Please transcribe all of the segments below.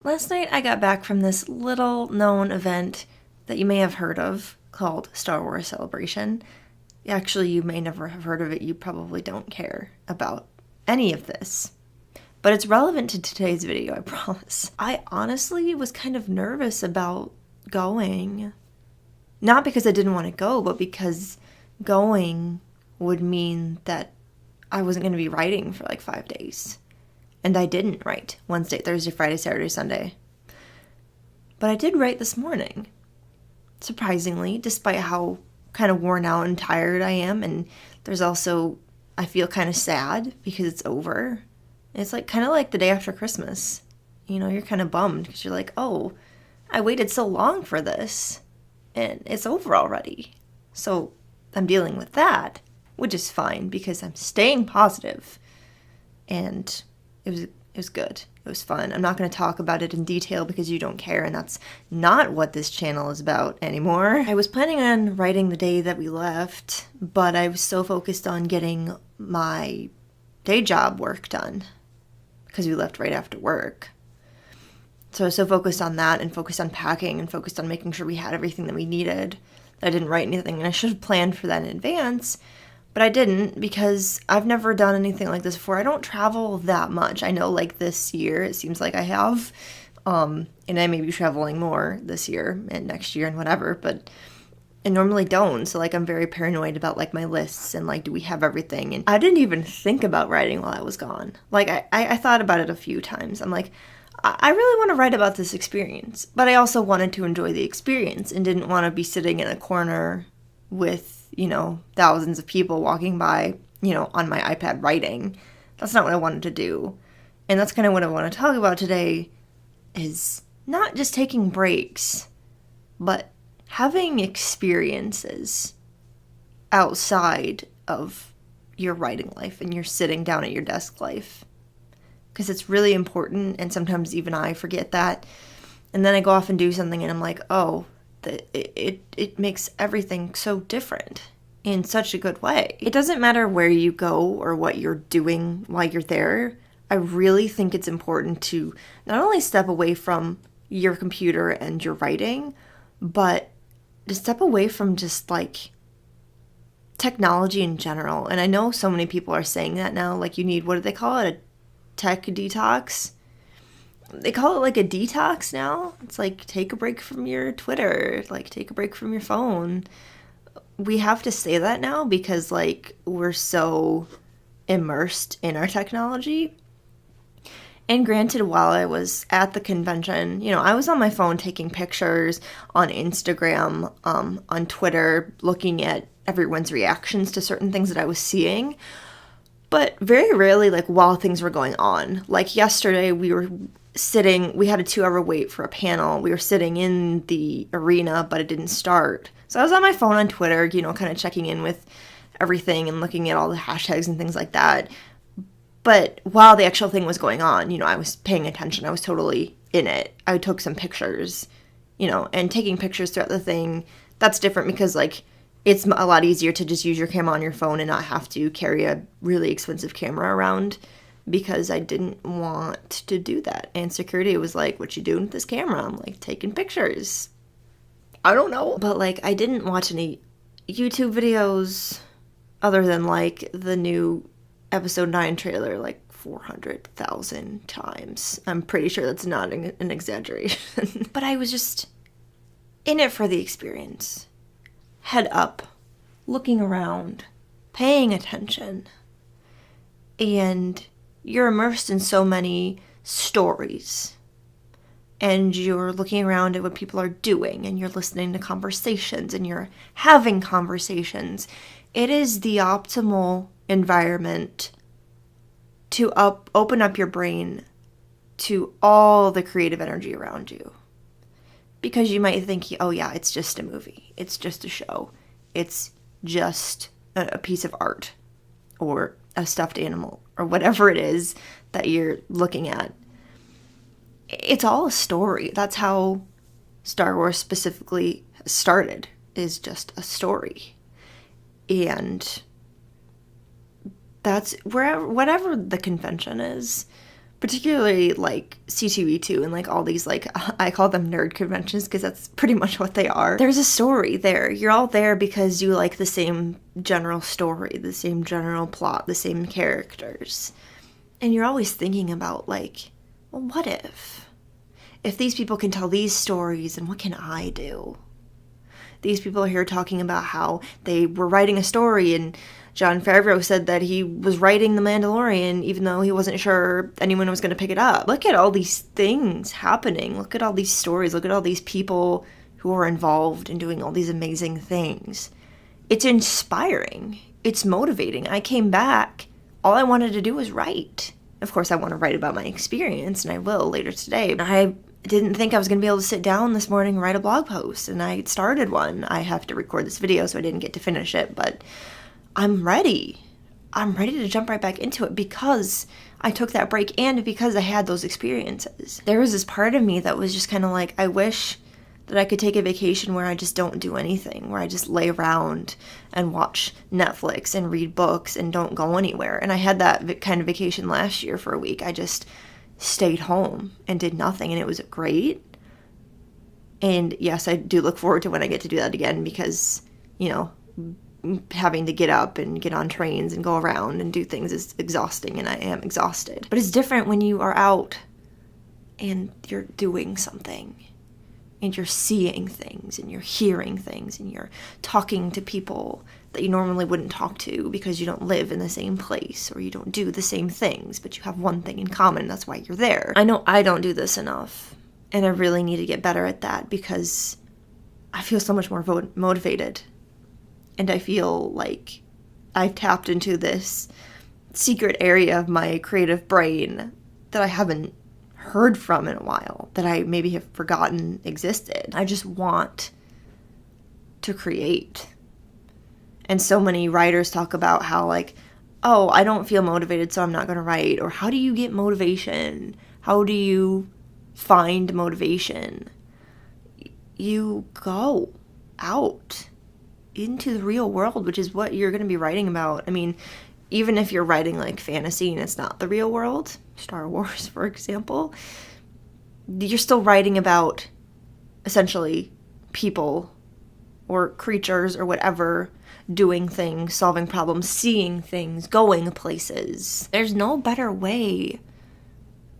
Last night I got back from this little known event that you may have heard of called Star Wars Celebration. Actually, you may never have heard of it. You probably don't care about any of this. But it's relevant to today's video, I promise. I honestly was kind of nervous about going. Not because I didn't want to go, but because going would mean that I wasn't going to be writing for like 5 days. And I didn't write Wednesday, Thursday, Friday, Saturday, Sunday. But I did write this morning, surprisingly, despite how kind of worn out and tired I am. And there's also, I feel kind of sad because it's over. It's like kind of like the day after Christmas. You know, you're kind of bummed because you're like, oh, I waited so long for this and it's over already. So I'm dealing with that, which is fine because I'm staying positive. And it was good. It was fun. I'm not going to talk about it in detail because you don't care, and that's not what this channel is about anymore. I was planning on writing the day that we left, but I was so focused on getting my day job work done because we left right after work. So I was so focused on that and focused on packing and focused on making sure we had everything that we needed that I didn't write anything, and I should have planned for that in advance. But I didn't because I've never done anything like this before. I don't travel that much. I know like this year it seems like I have. And I may be traveling more this year and next year and whatever, but I normally don't. So like I'm very paranoid about like my lists and like do we have everything? And I didn't even think about writing while I was gone. Like I thought about it a few times. I'm like, I really want to write about this experience. But I also wanted to enjoy the experience and didn't want to be sitting in a corner with thousands of people walking by, on my iPad writing. That's not what I wanted to do. And that's kind of what I want to talk about today is not just taking breaks, but having experiences outside of your writing life and your sitting down at your desk life. Because it's really important, and sometimes even I forget that. And then I go off and do something and I'm like, oh, it makes everything so different in such a good way. It doesn't matter where you go or what you're doing while you're there. I really think it's important to not only step away from your computer and your writing, but to step away from just like technology in general. And I know so many people are saying that now, like you need, what do they call it? A tech detox? They call it like a detox now. It's like take a break from your Twitter, like take a break from your phone. We have to say that now because like we're so immersed in our technology. And granted, while I was at the convention, I was on my phone taking pictures on Instagram, on Twitter, looking at everyone's reactions to certain things that I was seeing. But very rarely, like, while things were going on. Like, yesterday, we had a 2-hour wait for a panel. We were sitting in the arena, but it didn't start. So I was on my phone on Twitter, kind of checking in with everything and looking at all the hashtags and things like that. But while the actual thing was going on, I was paying attention. I was totally in it. I took some pictures, and taking pictures throughout the thing, that's different because, like, it's a lot easier to just use your camera on your phone and not have to carry a really expensive camera around because I didn't want to do that. And security was like, what you doing with this camera? I'm like, taking pictures. I don't know. But like, I didn't watch any YouTube videos other than like the new episode 9 trailer like 400,000 times. I'm pretty sure that's not an exaggeration. But I was just in it for the experience. Head up, looking around, paying attention. And you're immersed in so many stories. And you're looking around at what people are doing, and you're listening to conversations, and you're having conversations. It is the optimal environment to open up your brain to all the creative energy around you. Because you might think, oh yeah, it's just a movie. It's just a show. It's just a piece of art or a stuffed animal or whatever it is that you're looking at. It's all a story. That's how Star Wars specifically started, is just a story. And that's whatever the convention is, particularly like C2E2 and like all these, like, I call them nerd conventions because that's pretty much what they are. There's a story there. You're all there because you like the same general story, the same general plot, the same characters. And you're always thinking about, like, well, what if? If these people can tell these stories, then what can I do? These people are here talking about how they were writing a story, and Jon Favreau said that he was writing The Mandalorian even though he wasn't sure anyone was going to pick it up. Look at all these things happening. Look at all these stories. Look at all these people who are involved in doing all these amazing things. It's inspiring. It's motivating. I came back. All I wanted to do was write. Of course, I want to write about my experience, and I will later today. I didn't think I was going to be able to sit down this morning and write a blog post, and I started one. I have to record this video, so I didn't get to finish it, but I'm ready. I'm ready to jump right back into it because I took that break and because I had those experiences. There was this part of me that was just kind of like, I wish that I could take a vacation where I just don't do anything, where I just lay around and watch Netflix and read books and don't go anywhere. And I had that kind of vacation last year for a week. I just stayed home and did nothing, and it was great. And yes, I do look forward to when I get to do that again because, you know, having to get up and get on trains and go around and do things is exhausting, and I am exhausted. But it's different when you are out and you're doing something and you're seeing things and you're hearing things and you're talking to people that you normally wouldn't talk to because you don't live in the same place or you don't do the same things, but you have one thing in common. That's why you're there. I know I don't do this enough, and I really need to get better at that because I feel so much more motivated. And I feel like I've tapped into this secret area of my creative brain that I haven't heard from in a while, that I maybe have forgotten existed. I just want to create. And so many writers talk about how, like, oh, I don't feel motivated, so I'm not going to write. Or how do you get motivation? How do you find motivation? You go out into the real world, which is what you're going to be writing about. I mean, even if you're writing like fantasy and it's not the real world, Star Wars, for example, you're still writing about essentially people or creatures or whatever doing things, solving problems, seeing things, going places. There's no better way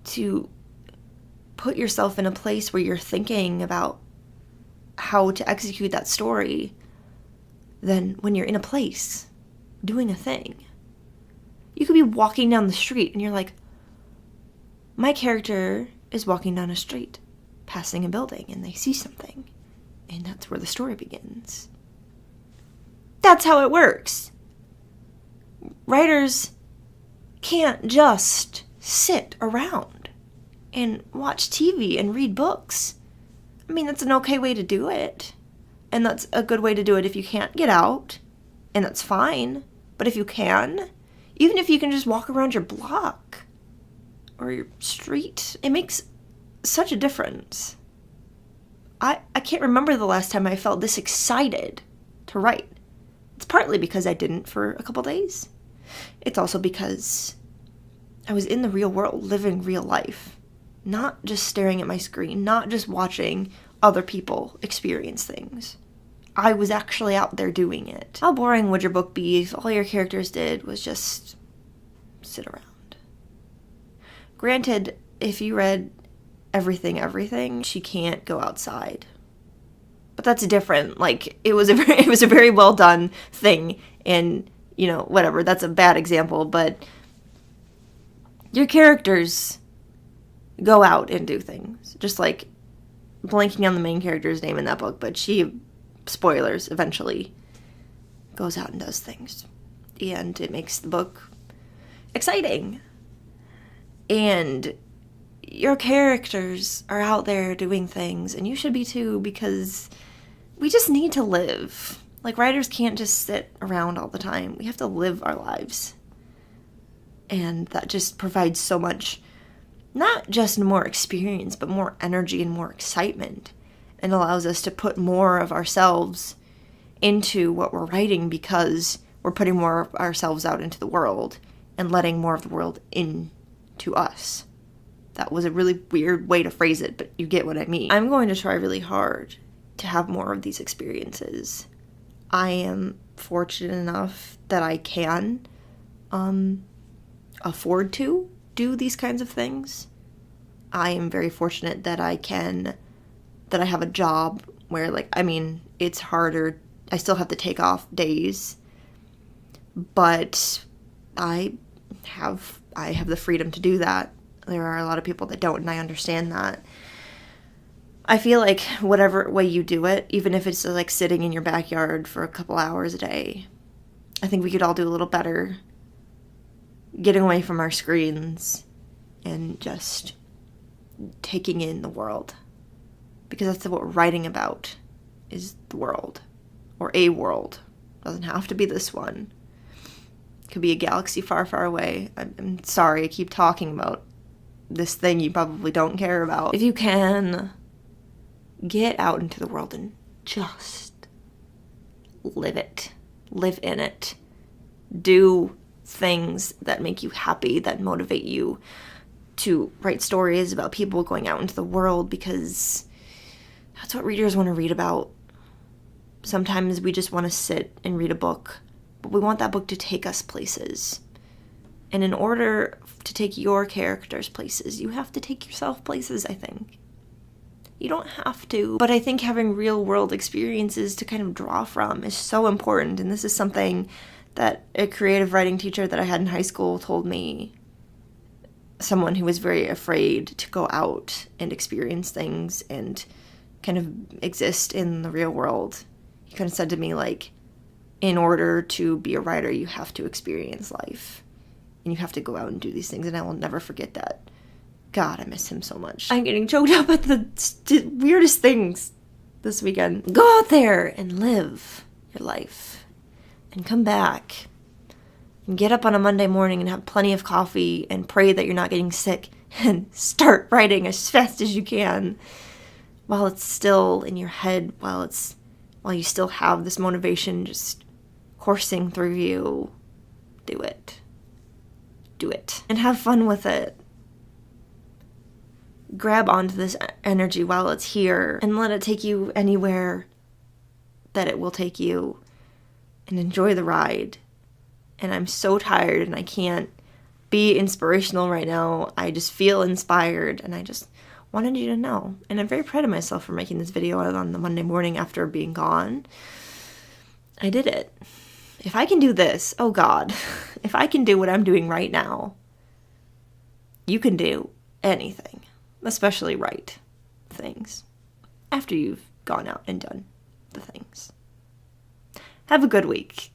to put yourself in a place where you're thinking about how to execute that story than when you're in a place doing a thing. You could be walking down the street and you're like, my character is walking down a street, passing a building, and they see something. And that's where the story begins. That's how it works. Writers can't just sit around and watch TV and read books. I mean, that's an okay way to do it. And that's a good way to do it if you can't get out. And that's fine. But if you can, even if you can just walk around your block or your street, it makes such a difference. I can't remember the last time I felt this excited to write. It's partly because I didn't for a couple days. It's also because I was in the real world, living real life. Not just staring at my screen, not just watching other people experience things. I was actually out there doing it. How boring would your book be if all your characters did was just sit around? Granted, if you read everything, she can't go outside. But that's different. Like, it was a very well done thing, and, you know, whatever, that's a bad example, but your characters go out and do things. Just like blanking on the main character's name in that book, but she, spoilers, eventually goes out and does things. And it makes the book exciting. And your characters are out there doing things, and you should be too, because we just need to live. Like, writers can't just sit around all the time. We have to live our lives. And that just provides so much, not just more experience, but more energy and more excitement, and allows us to put more of ourselves into what we're writing because we're putting more of ourselves out into the world and letting more of the world into us. That was a really weird way to phrase it, but you get what I mean. I'm going to try really hard to have more of these experiences. I am fortunate enough that I can afford to do these kinds of things. I am very fortunate that I have a job where, like, I mean, it's harder. I still have to take off days, but I have the freedom to do that. There are a lot of people that don't, and I understand that. I feel like whatever way you do it, even if it's like sitting in your backyard for a couple hours a day, I think we could all do a little better getting away from our screens and just taking in the world. Because that's what we're writing about, is the world. Or a world. Doesn't have to be this one. It could be a galaxy far, far away. I'm sorry, I keep talking about this thing you probably don't care about. If you can, get out into the world and just live it. Live in it. Do things that make you happy, that motivate you to write stories about people going out into the world, because that's what readers want to read about. Sometimes we just want to sit and read a book, but we want that book to take us places. And in order to take your characters places, you have to take yourself places, I think. You don't have to, but I think having real world experiences to kind of draw from is so important. And this is something that a creative writing teacher that I had in high school told me. Someone who was very afraid to go out and experience things and kind of exist in the real world. He kind of said to me, like, in order to be a writer, you have to experience life. And you have to go out and do these things, and I will never forget that. God, I miss him so much. I'm getting choked up at the weirdest things this weekend. Go out there and live your life. And come back. And get up on a Monday morning and have plenty of coffee and pray that you're not getting sick. And start writing as fast as you can. While it's still in your head, while you still have this motivation just coursing through you. Do it. Do it. And have fun with it. Grab onto this energy while it's here and let it take you anywhere that it will take you, and enjoy the ride. And I'm so tired and I can't be inspirational right now. I just feel inspired, and I just wanted you to know. And I'm very proud of myself for making this video on the Monday morning after being gone. I did it. If I can do this, oh God, if I can do what I'm doing right now, you can do anything, especially write things after you've gone out and done the things. Have a good week.